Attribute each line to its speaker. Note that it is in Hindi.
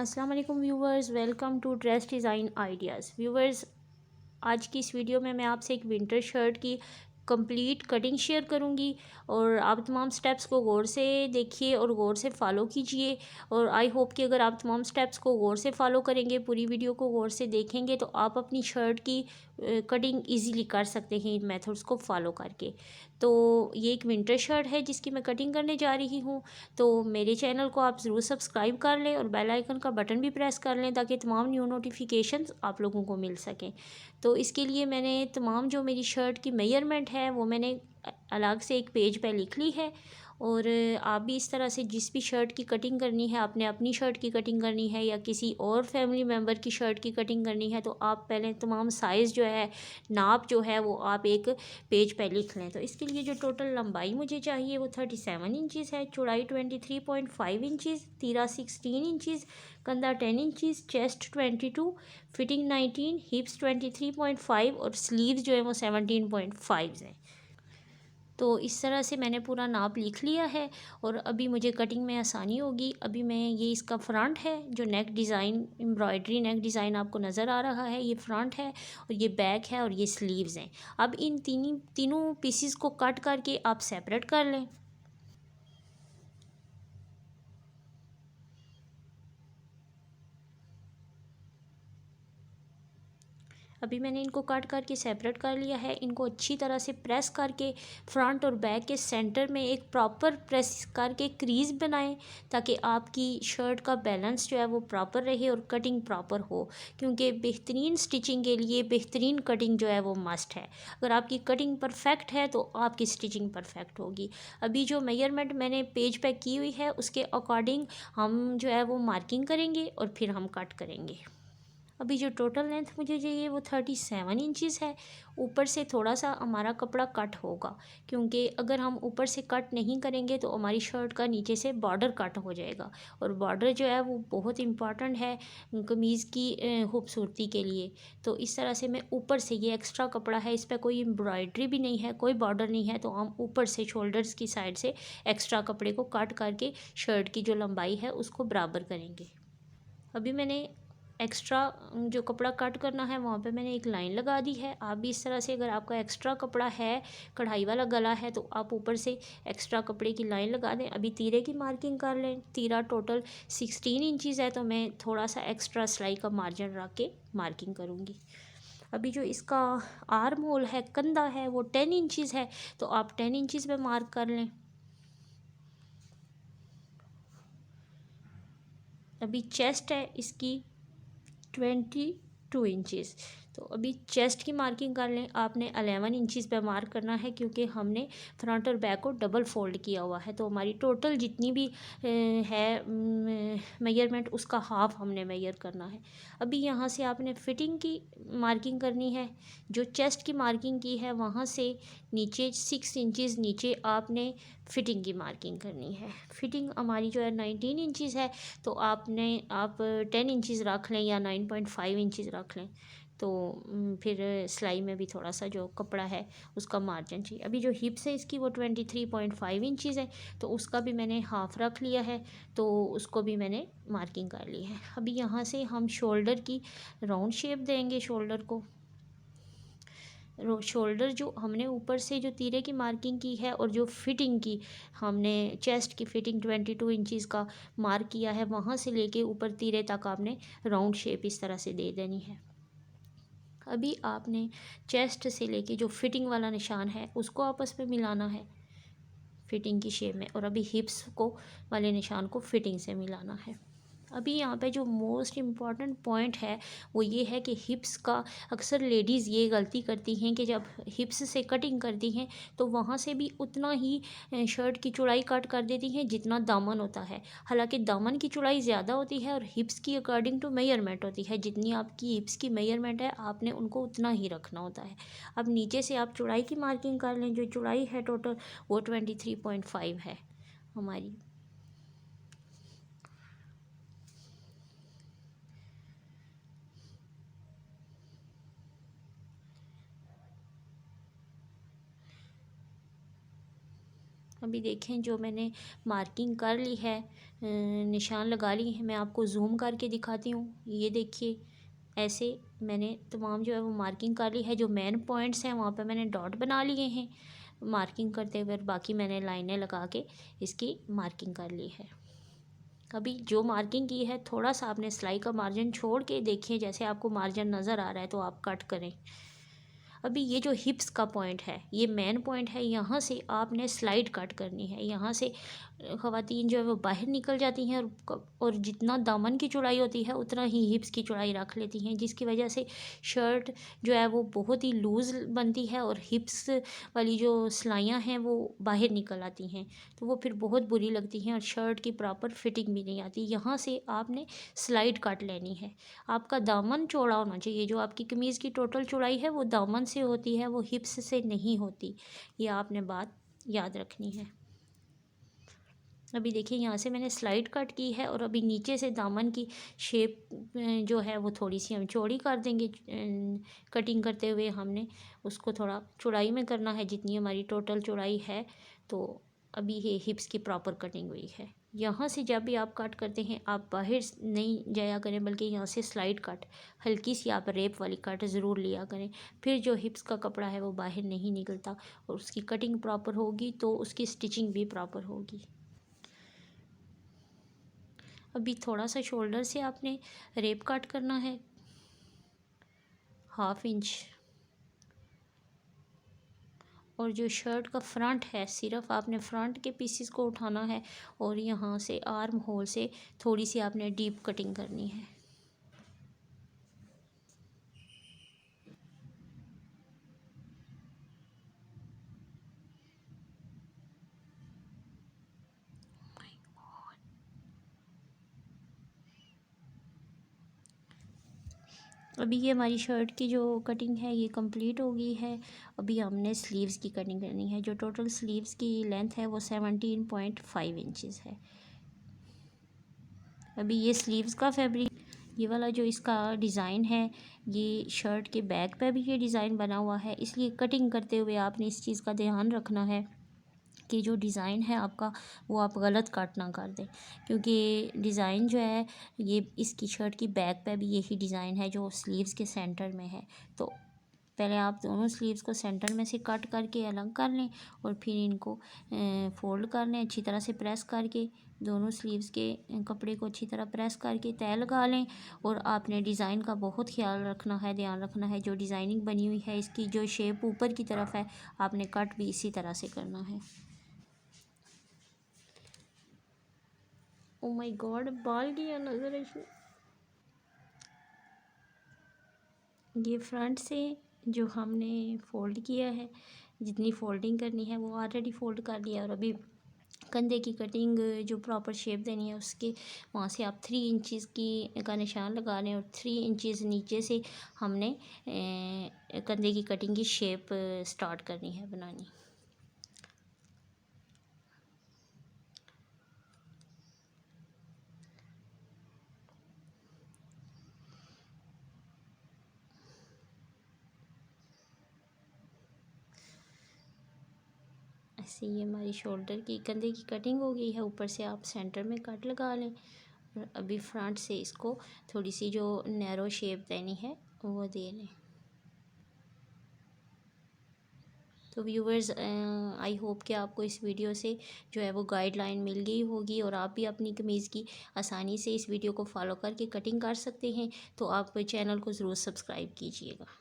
Speaker 1: अस्सलाम वालेकुम viewers, welcome to dress design ideas. Viewers, आज की इस वीडियो में मैं आपसे एक विंटर शर्ट की कंप्लीट कटिंग शेयर करूंगी और आप तमाम स्टेप्स को गौर से देखिए और गौर से फॉलो कीजिए। और आई होप कि अगर आप तमाम स्टेप्स को गौर से फॉलो करेंगे, पूरी वीडियो को गौर से देखेंगे, तो आप अपनी शर्ट की कटिंग इजीली कर सकते हैं इन मेथड्स को फॉलो करके। तो ये एक विंटर शर्ट है जिसकी मैं कटिंग करने जा रही हूँ। तो मेरे चैनल को आप ज़रूर सब्सक्राइब कर लें और बेल आइकन का बटन भी प्रेस कर लें ताकि तमाम न्यू नोटिफिकेशंस आप लोगों को मिल सकें। तो इसके लिए मैंने तमाम जो मेरी शर्ट की मेजरमेंट है वो मैंने अलग से एक पेज पे लिख ली है। और आप भी इस तरह से जिस भी शर्ट की कटिंग करनी है, आपने अपनी शर्ट की कटिंग करनी है या किसी और फैमिली मेम्बर की शर्ट की कटिंग करनी है, तो आप पहले तमाम साइज़ जो है, नाप जो है, वो आप एक पेज पे लिख लें। तो इसके लिए जो टोटल लंबाई मुझे चाहिए वो 37 इंचज़ है, चौड़ाई 23.5 इंचज़, तीरा 16 इंचज़, कंधा 10 इंचज़, चेस्ट 22, फिटिंग 19, हिप्स 23.5 और स्लीव्स जो है वो 17.5 है। तो इस तरह से मैंने पूरा नाप लिख लिया है और अभी मुझे कटिंग में आसानी होगी। अभी मैं ये इसका फ्रंट है, जो नेक डिज़ाइन, एम्ब्रॉयडरी नेक डिज़ाइन आपको नज़र आ रहा है, ये फ्रंट है और ये बैक है और ये स्लीव्स हैं। अब इन तीनों पीसीस को कट करके आप सेपरेट कर लें। अभी मैंने इनको काट करके सेपरेट कर लिया है। इनको अच्छी तरह से प्रेस करके फ्रंट और बैक के सेंटर में एक प्रॉपर प्रेस करके क्रीज़ बनाएं ताकि आपकी शर्ट का बैलेंस जो है वो प्रॉपर रहे और कटिंग प्रॉपर हो, क्योंकि बेहतरीन स्टिचिंग के लिए बेहतरीन कटिंग जो है वो मस्ट है। अगर आपकी कटिंग परफेक्ट है तो आपकी स्टिचिंग परफेक्ट होगी। अभी जो मेजरमेंट मैंने पेज पे की हुई है उसके अकॉर्डिंग हम जो है वो मार्किंग करेंगे और फिर हम कट करेंगे। अभी जो टोटल लेंथ मुझे चाहिए वो 37 इंचज़ है। ऊपर से थोड़ा सा हमारा कपड़ा कट होगा, क्योंकि अगर हम ऊपर से कट नहीं करेंगे तो हमारी शर्ट का नीचे से बॉर्डर कट हो जाएगा और बॉर्डर जो है वो बहुत इम्पॉर्टेंट है कमीज़ की खूबसूरती के लिए। तो इस तरह से मैं ऊपर से, ये एक्स्ट्रा कपड़ा है, इस पर कोई एम्ब्रॉयडरी भी नहीं है, कोई बॉर्डर नहीं है, तो हम ऊपर से शोल्डर्स की साइड से एक्स्ट्रा कपड़े को कट करके शर्ट की जो लंबाई है उसको बराबर करेंगे। अभी मैंने एक्स्ट्रा जो कपड़ा कट करना है वहाँ पे मैंने एक लाइन लगा दी है। आप भी इस तरह से, अगर आपका एक्स्ट्रा कपड़ा है, कढ़ाई वाला गला है, तो आप ऊपर से एक्स्ट्रा कपड़े की लाइन लगा दें। अभी तीरे की मार्किंग कर लें। तीरा टोटल 16 इंचज़ है, तो मैं थोड़ा सा एक्स्ट्रा सिलाई का मार्जिन रख के मार्किंग करूँगी। अभी जो इसका आर्म होल है, कंधा है, वो 10 इंचज़ है, तो आप 10 इंचज़ पे मार्क कर लें। अभी चेस्ट है इसकी 22 इंचज़, तो अभी चेस्ट की मार्किंग कर लें। आपने 11 इंचज़ पे मार्क करना है, क्योंकि हमने फ्रंट और बैक को डबल फोल्ड किया हुआ है, तो हमारी टोटल जितनी भी है मेजरमेंट उसका हाफ हमने मेजर करना है। अभी यहाँ से आपने फिटिंग की मार्किंग करनी है। जो चेस्ट की मार्किंग की है वहाँ से नीचे 6 इंचज़ नीचे आपने फिटिंग की मार्किंग करनी है। फिटिंग हमारी जो है 19 इंचज़ है, तो आप 10 इंचज़ रख लें या 9.5 इंचज़ रख लें। तो फिर सिलाई में भी थोड़ा सा जो कपड़ा है उसका मार्जिन चाहिए। अभी जो हिप्स है इसकी वो 23.5 इंचज़ है, तो उसका भी मैंने हाफ़ रख लिया है, तो उसको भी मैंने मार्किंग कर ली है। अभी यहाँ से हम शोल्डर की राउंड शेप देंगे। शोल्डर को, शोल्डर जो हमने ऊपर से जो तीरे की मार्किंग की है और जो फिटिंग की हमने चेस्ट की फिटिंग 22 इंचज़ का मार्क किया है, वहाँ से लेके ऊपर तीरे तक आपने राउंड शेप इस तरह से दे देनी है। अभी आपने चेस्ट से लेके जो फिटिंग वाला निशान है उसको आपस में मिलाना है फिटिंग की शेप में, और अभी हिप्स को वाले निशान को फिटिंग से मिलाना है। अभी यहाँ पे जो मोस्ट इम्पॉर्टेंट पॉइंट है वो ये है कि हिप्स का, अक्सर लेडीज़ ये गलती करती हैं कि जब हिप्स से कटिंग करती हैं तो वहाँ से भी उतना ही शर्ट की चौड़ाई कट कर देती हैं जितना दामन होता है। हालांकि दामन की चौड़ाई ज़्यादा होती है और हिप्स की अकॉर्डिंग टू मेजरमेंट होती है। जितनी आपकी हिप्स की मेजरमेंट है आपने उनको उतना ही रखना होता है। अब नीचे से आप चौड़ाई की मार्किंग कर लें। जो चौड़ाई है टोटल वो 23.5 है हमारी। अभी देखें जो मैंने मार्किंग कर ली है, निशान लगा ली है, मैं आपको जूम करके दिखाती हूँ। ये देखिए ऐसे मैंने तमाम जो है वो मार्किंग कर ली है। जो मेन पॉइंट्स हैं वहाँ पे मैंने डॉट बना लिए हैं मार्किंग करते हुए, बाकी मैंने लाइनें लगा के इसकी मार्किंग कर ली है। अभी जो मार्किंग की है थोड़ा सा आपने सिलाई का मार्जिन छोड़ के देखिए, जैसे आपको मार्जिन नज़र आ रहा है तो आप कट करें। अभी ये जो हिप्स का पॉइंट है ये मेन पॉइंट है, यहाँ से आपने स्लाइड कट करनी है। यहाँ से ख़वातीन जो है वो बाहर निकल जाती हैं और जितना दामन की चौड़ाई होती है उतना ही हिप्स की चौड़ाई रख लेती हैं, जिसकी वजह से शर्ट जो है वो बहुत ही लूज़ बनती है और हिप्स वाली जो सिलाइयाँ हैं वो बाहर निकल आती हैं, तो वो फिर बहुत बुरी लगती हैं और शर्ट की प्रॉपर फिटिंग भी नहीं आती। यहाँ से आपने स्लाइड कट लेनी है। आपका दामन चौड़ा होना चाहिए। जो आपकी कमीज़ की टोटल चौड़ाई है वो दामन से होती है, वो हिप्स से नहीं होती। ये आपने बात याद रखनी है। अभी देखिए यहाँ से मैंने स्लाइड कट की है और अभी नीचे से दामन की शेप जो है वो थोड़ी सी हम चौड़ी कर देंगे। कटिंग करते हुए हमने उसको थोड़ा चौड़ाई में करना है जितनी हमारी टोटल चौड़ाई है। तो अभी ये हिप्स की प्रॉपर कटिंग हुई है। यहाँ से जब भी आप कट करते हैं आप बाहर नहीं जाया करें, बल्कि यहाँ से स्लाइड कट, हल्की सी आप रेप वाली कट ज़रूर लिया करें। फिर जो हिप्स का कपड़ा है वो बाहर नहीं निकलता और उसकी कटिंग प्रॉपर होगी तो उसकी स्टिचिंग भी प्रॉपर होगी। अभी थोड़ा सा शोल्डर से आपने रेप कट करना है 1/2 इंच, और जो शर्ट का फ्रंट है सिर्फ आपने फ्रंट के पीसेस को उठाना है और यहाँ से आर्म होल से थोड़ी सी आपने डीप कटिंग करनी है। अभी ये हमारी शर्ट की जो कटिंग है ये कंप्लीट हो गई है। अभी हमने स्लीव्स की कटिंग करनी है। जो टोटल स्लीव्स की लेंथ है वो 17.5 इंचज़ है। अभी ये स्लीव्स का फैब्रिक, ये वाला जो इसका डिज़ाइन है ये शर्ट के बैक पे भी ये डिज़ाइन बना हुआ है, इसलिए कटिंग करते हुए आपने इस चीज़ का ध्यान रखना है कि जो डिज़ाइन है आपका वो आप गलत कट ना कर दें, क्योंकि डिज़ाइन जो है ये इसकी शर्ट की बैक पे भी यही डिज़ाइन है जो स्लीव्स के सेंटर में है। तो पहले आप दोनों स्लीव्स को सेंटर में से कट करके अलग कर लें और फिर इनको फोल्ड कर लें अच्छी तरह से प्रेस करके। दोनों स्लीव्स के कपड़े को अच्छी तरह प्रेस करके तय लगा लें और आपने डिज़ाइन का बहुत ख्याल रखना है, ध्यान रखना है। जो डिज़ाइनिंग बनी हुई है इसकी जो शेप ऊपर की तरफ है आपने कट भी इसी तरह से करना है। ओ माय गॉड, बाल गया नज़र इसमें। ये फ्रंट से जो हमने फ़ोल्ड किया है, जितनी फ़ोल्डिंग करनी है वो ऑलरेडी फ़ोल्ड कर लिया, और अभी कंधे की कटिंग जो प्रॉपर शेप देनी है उसके वहाँ से आप 3 इंचज़ की का निशान लगा लें और 3 इंचज़ नीचे से हमने कंधे की कटिंग की शेप स्टार्ट करनी है बनानी। ऐसे ये हमारी शोल्डर की कंधे की कटिंग हो गई है। ऊपर से आप सेंटर में कट लगा लें और अभी फ्रंट से इसको थोड़ी सी जो नैरो शेप देनी है वो दे लें। तो व्यूवर्स, आई होप कि आपको इस वीडियो से जो है वो गाइडलाइन मिल गई होगी और आप भी अपनी कमीज़ की आसानी से इस वीडियो को फॉलो करके कटिंग कर सकते हैं। तो आप चैनल को ज़रूर सब्सक्राइब कीजिएगा।